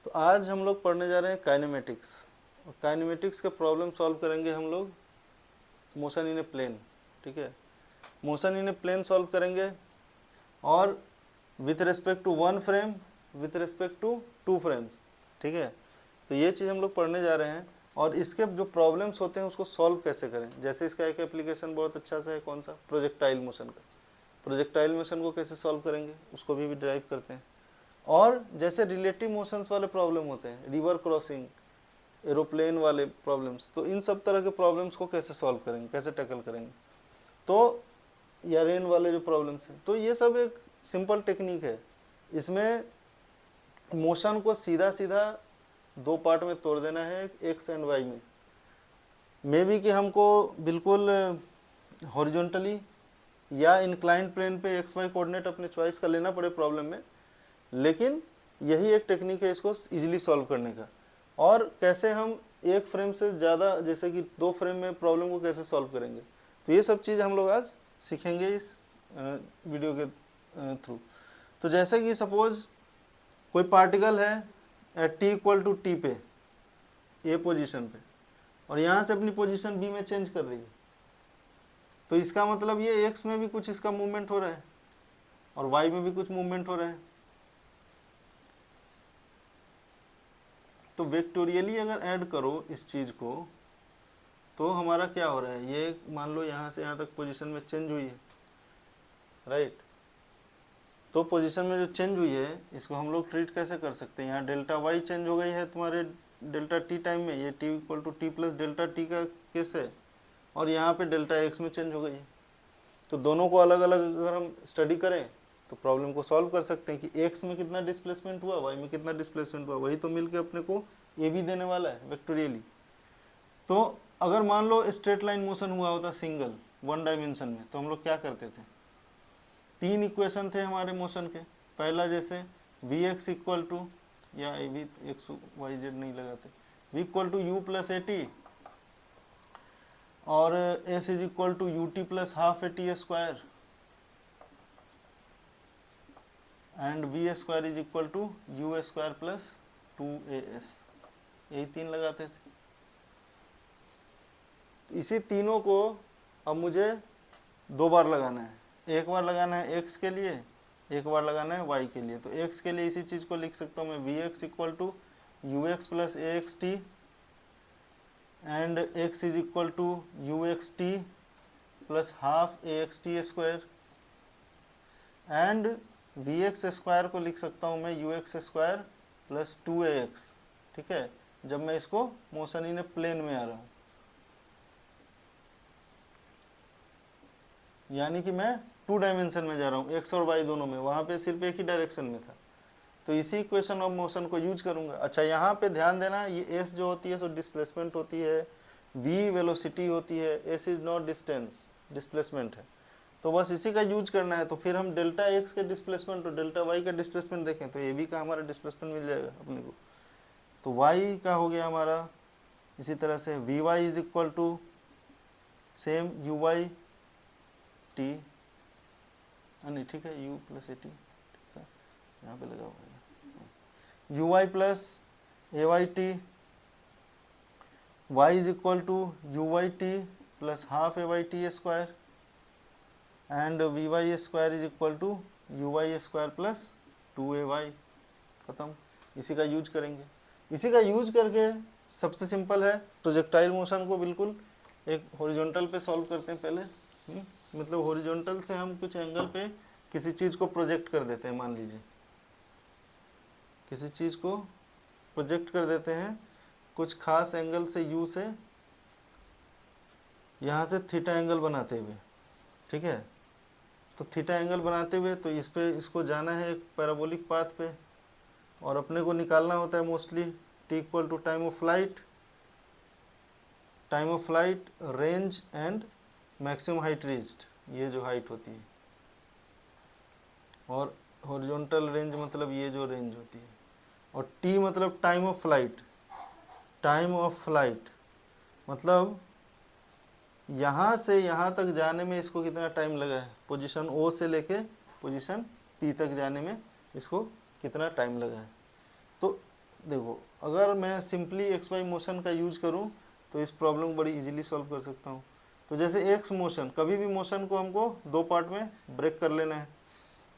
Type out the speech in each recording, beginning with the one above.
तो आज हम लोग पढ़ने जा रहे हैं काइनेमेटिक्स, और काइनेमेटिक्स का प्रॉब्लम सॉल्व करेंगे हम लोग मोशन इन ए प्लेन। ठीक है, motion in a plane solve करेंगे, और with respect to one frame, with respect to two frames. ठीक है, तो ये चीज़ हम लोग पढ़ने जा रहे हैं, और इसके जो प्रॉब्लम्स होते हैं उसको सॉल्व कैसे करें। जैसे इसका एक एप्लीकेशन बहुत अच्छा सा है, कौन सा, प्रोजेक्टाइल मोशन का। प्रोजेक्टाइल मोशन को कैसे सॉल्व करेंगे उसको भी ड्राइव करते हैं। और जैसे रिलेटिव मोशंस वाले प्रॉब्लम होते हैं, रिवर क्रॉसिंग, एरोप्लेन वाले प्रॉब्लम्स, तो इन सब तरह के प्रॉब्लम्स को कैसे सॉल्व करेंगे, कैसे टैकल करेंगे। तो या रेन वाले जो प्रॉब्लम्स हैं, तो ये सब एक सिंपल टेक्निक है। इसमें मोशन को सीधा सीधा दो पार्ट में तोड़ देना है, एक्स एंड वाई में। मे बी कि हमको बिल्कुल हॉरिजॉन्टली या इंक्लाइंड प्लेन पे एक्स वाई कोऑर्डिनेट अपने चॉइस का लेना पड़े प्रॉब्लम में, लेकिन यही एक टेक्निक है इसको इजीली सॉल्व करने का। और कैसे हम एक फ्रेम से ज़्यादा, जैसे कि दो फ्रेम में प्रॉब्लम को कैसे सॉल्व करेंगे, तो ये सब चीज़ हम लोग आज सीखेंगे इस वीडियो के थ्रू। तो जैसे कि सपोज कोई पार्टिकल है at T equal to T पे, ए पोजीशन पे, और यहाँ से अपनी पोजीशन बी में चेंज कर रही है, तो इसका मतलब ये एक्स में भी कुछ इसका मूवमेंट हो रहा है और वाई में भी कुछ मूवमेंट हो रहा है। तो वेक्टोरियली अगर ऐड करो इस चीज़ को, तो हमारा क्या हो रहा है, ये मान लो यहाँ से यहाँ तक पोजीशन में चेंज हुई है, राइट। तो पोजीशन में जो चेंज हुई है इसको हम लोग ट्रीट कैसे कर सकते हैं, यहाँ डेल्टा वाई चेंज हो गई है तुम्हारे डेल्टा टी टाइम में, ये T equal to T plus delta T का केस है, और यहाँ पे डेल्टा एक्स में चेंज हो गई है। तो दोनों को अलग अलग अगर हम स्टडी करें तो प्रॉब्लम को सॉल्व कर सकते हैं कि एक्स में कितना डिस्प्लेसमेंट हुआ, वाई में कितना डिस्प्लेसमेंट हुआ, वही तो मिलके अपने को ए भी देने वाला है वेक्टोरियली। तो अगर मान लो स्ट्रेट लाइन मोशन हुआ होता सिंगल वन डायमेंशन में, तो हम लोग क्या करते थे, तीन इक्वेशन थे हमारे मोशन के। पहला जैसे वी एक्स इक्वल टू, या वी एक्स वाई जेड नहीं लगाते, V equal to U plus A T, और S is equal to U T plus half A T square, and V square is equal to U square plus two A S, यही तीन लगाते थे। इसी तीनों को अब मुझे दो बार लगाना है, एक बार लगाना है एक्स के लिए, एक बार लगाना है वाई के लिए। तो एक्स के लिए इसी चीज़ को लिख सकता हूँ मैं, V X equal to U X plus A X T, and X is equal to U X T plus half A X T square, and V X square को लिख सकता हूँ मैं U X square plus two A X. ठीक है, जब मैं इसको मोशन इन ए प्लेन में आ रहा हूँ, यानी कि मैं टू डायमेंशन में जा रहा हूँ, एक्स और वाई दोनों में, वहाँ पे सिर्फ एक ही डायरेक्शन में था, तो इसी इक्वेशन ऑफ मोशन को यूज करूँगा। अच्छा, यहाँ पे ध्यान देना, ये एस जो होती है सो डिस्प्लेसमेंट होती है, वी वेलोसिटी होती है, S is not distance, displacement है। तो बस इसी का यूज करना है। तो फिर हम डेल्टा एक्स के डिस्प्लेसमेंट और डेल्टा वाई का डिस्प्लेसमेंट देखें तो ए बी का हमारा डिस्प्लेसमेंट मिल जाएगा अपने को। तो वाई का हो गया हमारा इसी तरह से V Y is equal to same U Y T, नहीं ठीक है, यू प्लस ए टी, ठीक है, यहाँ पे लगा हुआ है, U Y plus A Y T, Y is equal to you Y T plus half A Y T square, and V Y square is equal to you Y square plus two A Y. खत्म, इसी का use करेंगे। इसी का use करके सबसे simple है, projectile motion को बिल्कुल एक हॉरिजॉन्टल पे सॉल्व करते हैं पहले। मतलब हॉरिजॉन्टल से हम कुछ एंगल पे किसी चीज़ को प्रोजेक्ट कर देते हैं, मान लीजिए किसी चीज़ को प्रोजेक्ट कर देते हैं कुछ खास एंगल से, यू से, यहाँ से थीटा एंगल बनाते हुए। ठीक है, तो थीटा एंगल बनाते हुए तो इस पे इसको जाना है एक पैराबोलिक पाथ पे, और अपने को निकालना होता है mostly T equal to time of flight, range and maximum height reached, ये जो हाइट होती है, और हॉरिजॉन्टल रेंज मतलब ये जो रेंज होती है, और टी मतलब टाइम ऑफ फ्लाइट मतलब यहाँ से यहाँ तक जाने में इसको कितना टाइम लगा है, पोजीशन ओ से लेके पोजीशन पी तक जाने में इसको कितना टाइम लगा है। तो देखो अगर मैं सिंपली एक्स वाई मोशन का यूज करूं तो इस प्रॉब्लम को बड़ी इजीली सॉल्व कर सकता हूं। तो जैसे एक्स मोशन, कभी भी मोशन को हमको दो पार्ट में ब्रेक कर लेना है।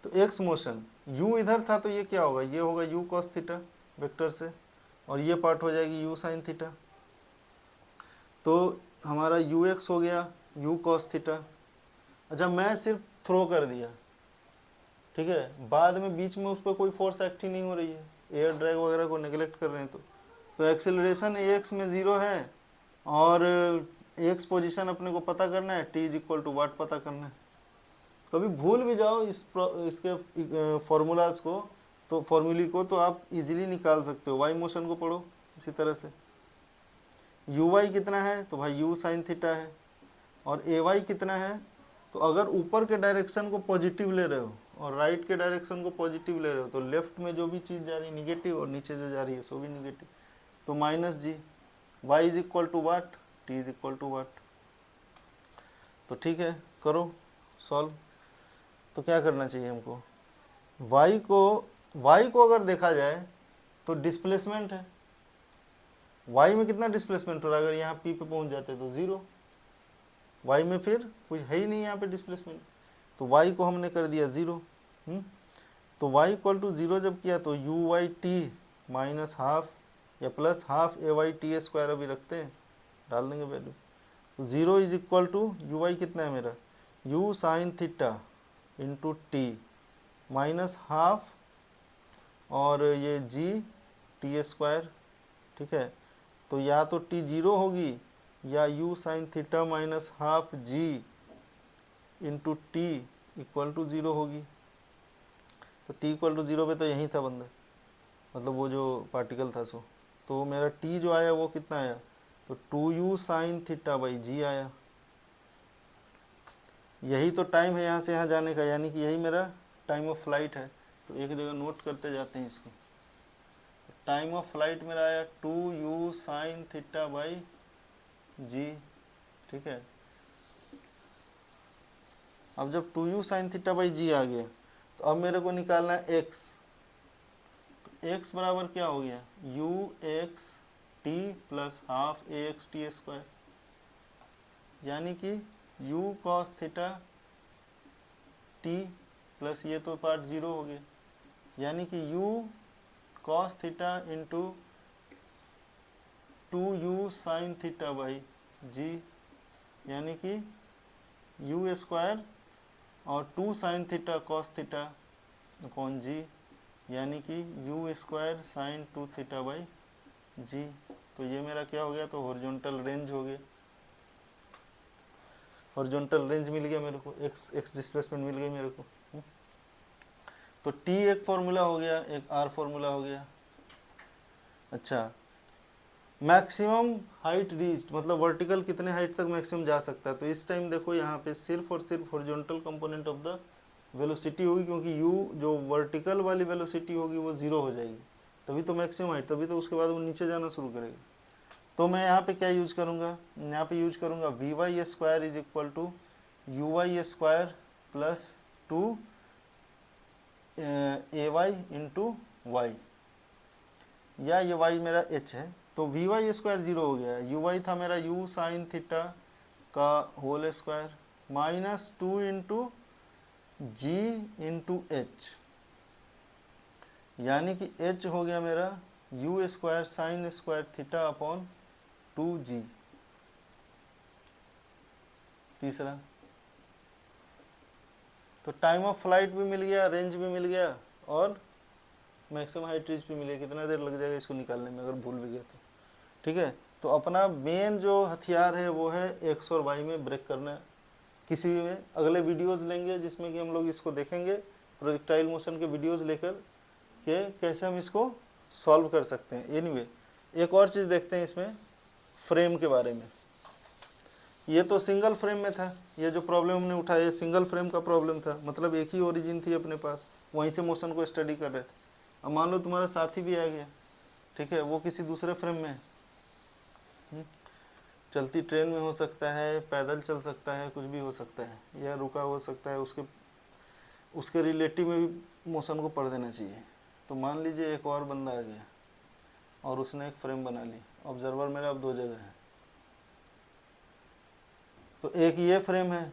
तो एक्स मोशन यू इधर था तो ये क्या होगा, ये होगा यू कॉस थीटा वेक्टर से, और ये पार्ट हो जाएगी यू साइन थीटा। तो हमारा यू एक्स हो गया यू कॉस थीटा। अच्छा मैं सिर्फ थ्रो कर दिया, ठीक है, बाद में बीच में उस पर कोई फोर्स एक्ट ही नहीं हो रही है, एयर ड्रैग वगैरह को नेगलेक्ट कर रहे हैं। तो एक्सेलरेशन ए एक्स में 0 है, और एक्स पोजीशन अपने को पता करना है, टी इज इक्वल टू वाट पता करना है। कभी भूल भी जाओ इसके फॉर्मूलाज को, तो फॉर्मूली को तो आप इजीली निकाल सकते हो। वाई मोशन को पढ़ो इसी तरह से, यू वाई कितना है तो भाई यू साइन थीटा है, और ए वाई कितना है, तो अगर ऊपर के डायरेक्शन को पॉजिटिव ले रहे हो और राइट के डायरेक्शन को पॉजिटिव ले रहे हो, तो लेफ्ट में जो भी चीज़ जा रही है निगेटिव, और नीचे जो जा रही है सो भी निगेटिव, तो minus G. Y is equal to what, T is equal to what. तो ठीक है, करो सॉल्व। तो क्या करना चाहिए हमको, वाई को अगर देखा जाए तो डिस्प्लेसमेंट है, वाई में कितना डिस्प्लेसमेंट हो रहा है, अगर यहाँ पी पे पहुँच जाते तो 0, वाई में फिर कुछ है ही नहीं यहाँ पे डिस्प्लेसमेंट, तो वाई को हमने कर दिया 0। तो वाई इक्वल टू 0 जब किया तो u Y t minus half या प्लस हाफ ए वाई टी स्क्वायर अभी रखते हैं, डाल देंगे वैल्यू। तो 0 is equal to you y कितना है मेरा, u sine theta into t minus half, और ये जी टी स्क्वायर, ठीक है। तो या तो टी 0 होगी, या u sine theta minus half g into t equal to 0 होगी। तो टी इक्वल टू 0 पे तो यही था बंदा, मतलब वो जो पार्टिकल था सो, तो मेरा टी जो आया वो कितना आया, तो 2u साइन थीटा बाई जी आया। यही तो टाइम है यहाँ से यहाँ जाने का, यानी कि यही मेरा टाइम ऑफ फ्लाइट है। तो एक जगह नोट करते जाते हैं इसको। टाइम ऑफ फ्लाइट मेरा आया 2u साइन थीटा बाई जी, ठीक है। अब जब 2u साइन थीटा बाई जी आ गया, तो अब मेरे को निकालना है x। तो x बराबर क्या हो गया, U X T plus half A X T square, यानी कि u cos theta T plus ये तो पार्ट 0 हो गया, यानी कि u cos theta into 2u sine theta by G, यानी कि यू स्क्वायर और 2 sine theta cos theta upon G, यानी कि U square sine 2 theta by G. तो ये मेरा क्या हो गया, तो हॉरिजॉन्टल रेंज हो गया, हॉरिजॉन्टल रेंज मिल गया मेरे को, एक्स डिस्प्लेसमेंट मिल गई मेरे को। तो टी एक फॉर्मूला हो गया, एक आर फॉर्मूला हो गया। अच्छा, मैक्सिमम हाइट रीच्ड, मतलब वर्टिकल कितने हाइट तक मैक्सिमम जा सकता है, तो इस टाइम देखो यहाँ पे सिर्फ और सिर्फ horizontal component of the velocity होगी, क्योंकि u जो वर्टिकल वाली वेलोसिटी होगी वो 0 हो जाएगी, तभी तो मैक्सिमम हाइट, तभी तो उसके बाद वो नीचे जाना शुरू करेगा। तो मैं यहाँ पे क्या यूज करूँगा, यहाँ पे यूज करूँगा v Y square is equal to you Y square plus 2 a y into y, या ये y मेरा h है, तो वी वाई स्क्वायर 0 हो गया है, यू वाई था मेरा u साइन थीटा का होल स्क्वायर माइनस 2 इंटू जी इंटू एच, यानी कि h हो गया मेरा u square sine square theta upon 2g। तीसरा, तो टाइम ऑफ फ्लाइट भी मिल गया, रेंज भी मिल गया, और मैक्सिमम हाइट रीच भी मिले। कितना देर लग जाएगा इसको निकालने में अगर भूल भी गया तो, ठीक है। तो अपना मेन जो हथियार है वो है एक्स और वाई में ब्रेक करना। किसी में अगले वीडियोस लेंगे जिसमें कि हम लोग इसको देखेंगे, प्रोजेक्टाइल मोशन के वीडियोस लेकर के कैसे हम इसको सॉल्व कर सकते हैं। एनीवे, एक और चीज़ देखते हैं इसमें फ्रेम के बारे में। ये तो सिंगल फ्रेम में था, ये जो प्रॉब्लम हमने उठाया सिंगल फ्रेम का प्रॉब्लम था, मतलब एक ही ओरिजिन थी अपने पास, वहीं से मोशन को स्टडी कर रहे थे। अब मान लो तुम्हारा साथी भी आ गया, ठीक है, वो किसी दूसरे फ्रेम में है, चलती ट्रेन में हो सकता है, पैदल चल सकता है, कुछ भी हो सकता है, या रुका हो सकता है, उसके रिलेटिव में भी मोशन को पढ़ देना चाहिए। तो मान लीजिए एक और बंदा आ गया, और उसने एक फ्रेम बना ली। ऑब्जर्वर मेरा अब 2 जगह है। तो एक ये फ्रेम है,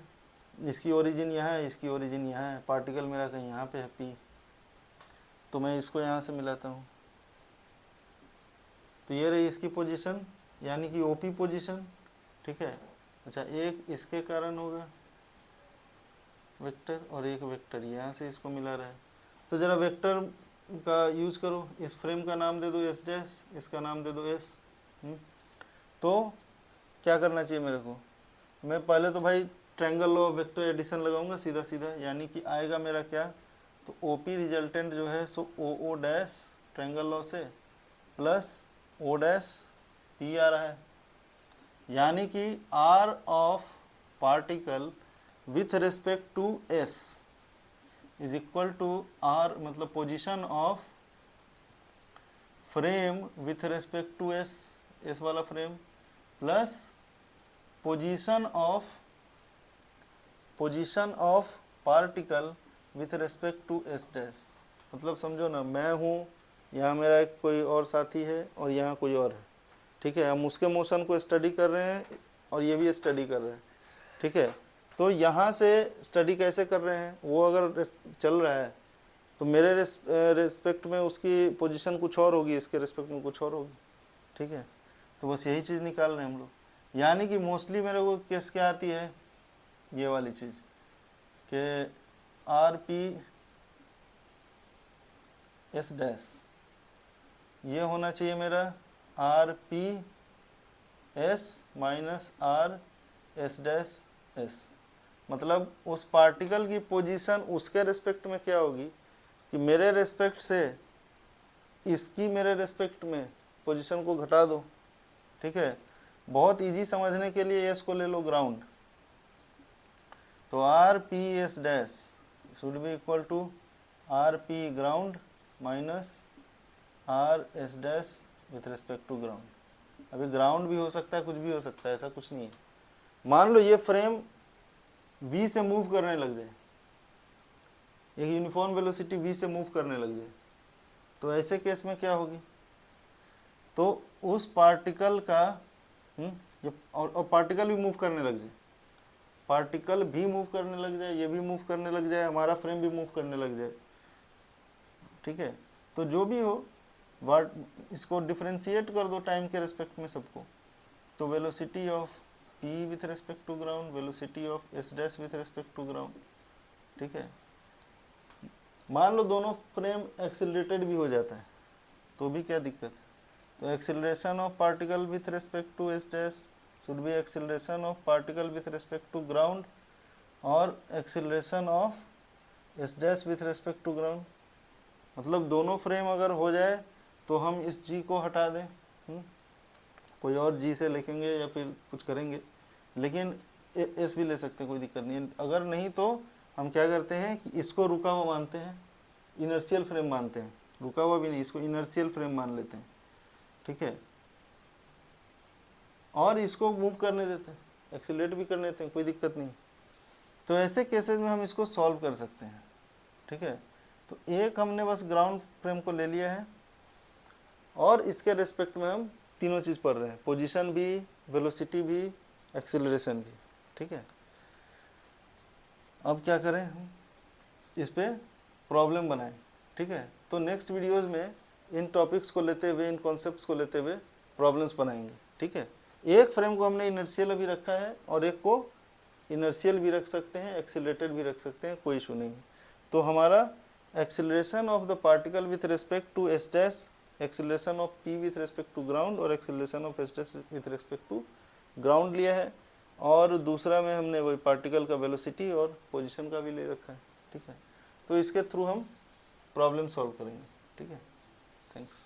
इसकी ओरिजिन यहाँ है, इसकी ओरिजिन यहाँ है, पार्टिकल मेरा कहीं यहाँ पे है P, तो मैं इसको यहाँ से मिलाता हूँ। तो ये रही इसकी पोजीशन, यानी कि OP पोजीशन, ठीक है। अच्छा, एक इसके कारण होगा वेक्टर और एक वेक्टर यहाँ से इसको मिला रहा है। तो ज़रा वेक्टर का यूज करो, इस फ्रेम का नाम दे दो S डैश, इसका नाम दे दो S। तो क्या करना चाहिए मेरे को, मैं पहले तो भाई triangle law of vector addition लगाऊंगा सीधा सीधा, यानी कि आएगा मेरा क्या, तो OP रिजल्टेंट जो है सो OO डैश ट्रायंगल लॉ से प्लस O डैश P आ रहा है, यानी कि R of particle with respect to S is equal to R, मतलब position of frame with respect to S वाला फ्रेम, plus position of particle with respect to S dash. मतलब समझो ना, मैं हूँ, यहाँ मेरा एक कोई और साथी है और यहाँ कोई और है, ठीक है। हम उसके मोशन को स्टडी कर रहे हैं और ये भी स्टडी कर रहे हैं, ठीक है। तो यहाँ से स्टडी कैसे कर रहे हैं, वो अगर चल रहा है तो मेरे रिस्पेक्ट में उसकी पोजीशन कुछ और होगी, इसके रिस्पेक्ट में कुछ और होगी, ठीक है। तो बस यही चीज़ निकाल रहे हैं हम लोग, यानी कि मोस्टली मेरे को केस क्या आती है, ये वाली चीज़ कि RP S डैश ये होना चाहिए मेरा RP S minus R S dash S। मतलब उस पार्टिकल की पोजीशन उसके रिस्पेक्ट में क्या होगी कि मेरे रिस्पेक्ट से इसकी मेरे रिस्पेक्ट में पोजीशन को घटा दो, ठीक है। बहुत इजी समझने के लिए S को ले लो ग्राउंड, तो RP S dash should be equal to RP ground minus R S dash with respect to ground. अभी ग्राउंड भी हो सकता है, कुछ भी हो सकता है, ऐसा कुछ नहीं है। मान लो ये फ्रेम V से मूव करने लग जाए, एक यूनिफॉर्म वेलोसिटी V से मूव करने लग जाए, तो ऐसे केस में क्या होगी, तो उस पार्टिकल का और पार्टिकल भी मूव करने लग जाए, पार्टिकल भी मूव करने लग जाए, ये भी मूव करने लग जाए, हमारा फ्रेम भी मूव करने लग जाए, ठीक है। तो जो भी हो, इसको डिफ्रेंशिएट कर दो टाइम के रिस्पेक्ट में सबको, तो velocity of P with respect to ground, velocity of S dash with respect to ground, ठीक है। मान लो दोनों फ्रेम एक्सेलरेटेड भी हो जाता है तो भी क्या दिक्कत है, तो acceleration of particle with respect to S dash should be acceleration of particle with respect to ground और acceleration of S dash with respect to ground. मतलब दोनों फ्रेम अगर हो जाए तो हम इस G को हटा दें, कोई और G से लिखेंगे या फिर कुछ करेंगे, लेकिन S भी ले सकते हैं, कोई दिक्कत नहीं है। अगर नहीं तो हम क्या करते हैं कि इसको रुका हुआ मानते हैं, इनर्शियल फ्रेम मानते हैं, रुका हुआ भी नहीं, इसको इनर्शियल फ्रेम मान लेते हैं, ठीक है। और इसको मूव करने देते हैं, एक्सीलरेट भी करने देते हैं, कोई दिक्कत नहीं। तो ऐसे केसेस में हम इसको सॉल्व कर सकते हैं, ठीक है। तो एक हमने बस ग्राउंड फ्रेम को ले लिया है और इसके रिस्पेक्ट में हम तीनों चीज़ पढ़ रहे हैं, पोजीशन भी, वेलोसिटी भी, एक्सीलरेशन भी, ठीक है। अब क्या करें, हम इस पे प्रॉब्लम बनाएं, ठीक है। तो नेक्स्ट वीडियोस में इन टॉपिक्स को लेते हुए, इन कॉन्सेप्ट्स को लेते हुए प्रॉब्लम्स बनाएंगे, ठीक है। एक फ्रेम को हमने इनर्शियल अभी रखा है और एक को इनर्शियल भी रख सकते हैं, एक्सीलरेटेड भी रख सकते हैं, कोई इशू नहीं है। तो हमारा acceleration of the particle with respect to S dash, acceleration of P with respect to ground और acceleration of S dash with respect to ground लिया है, और दूसरा में हमने वही पार्टिकल का वेलोसिटी और पोजीशन का भी ले रखा है, ठीक है। तो इसके थ्रू हम प्रॉब्लम सॉल्व करेंगे, ठीक है। थैंक्स।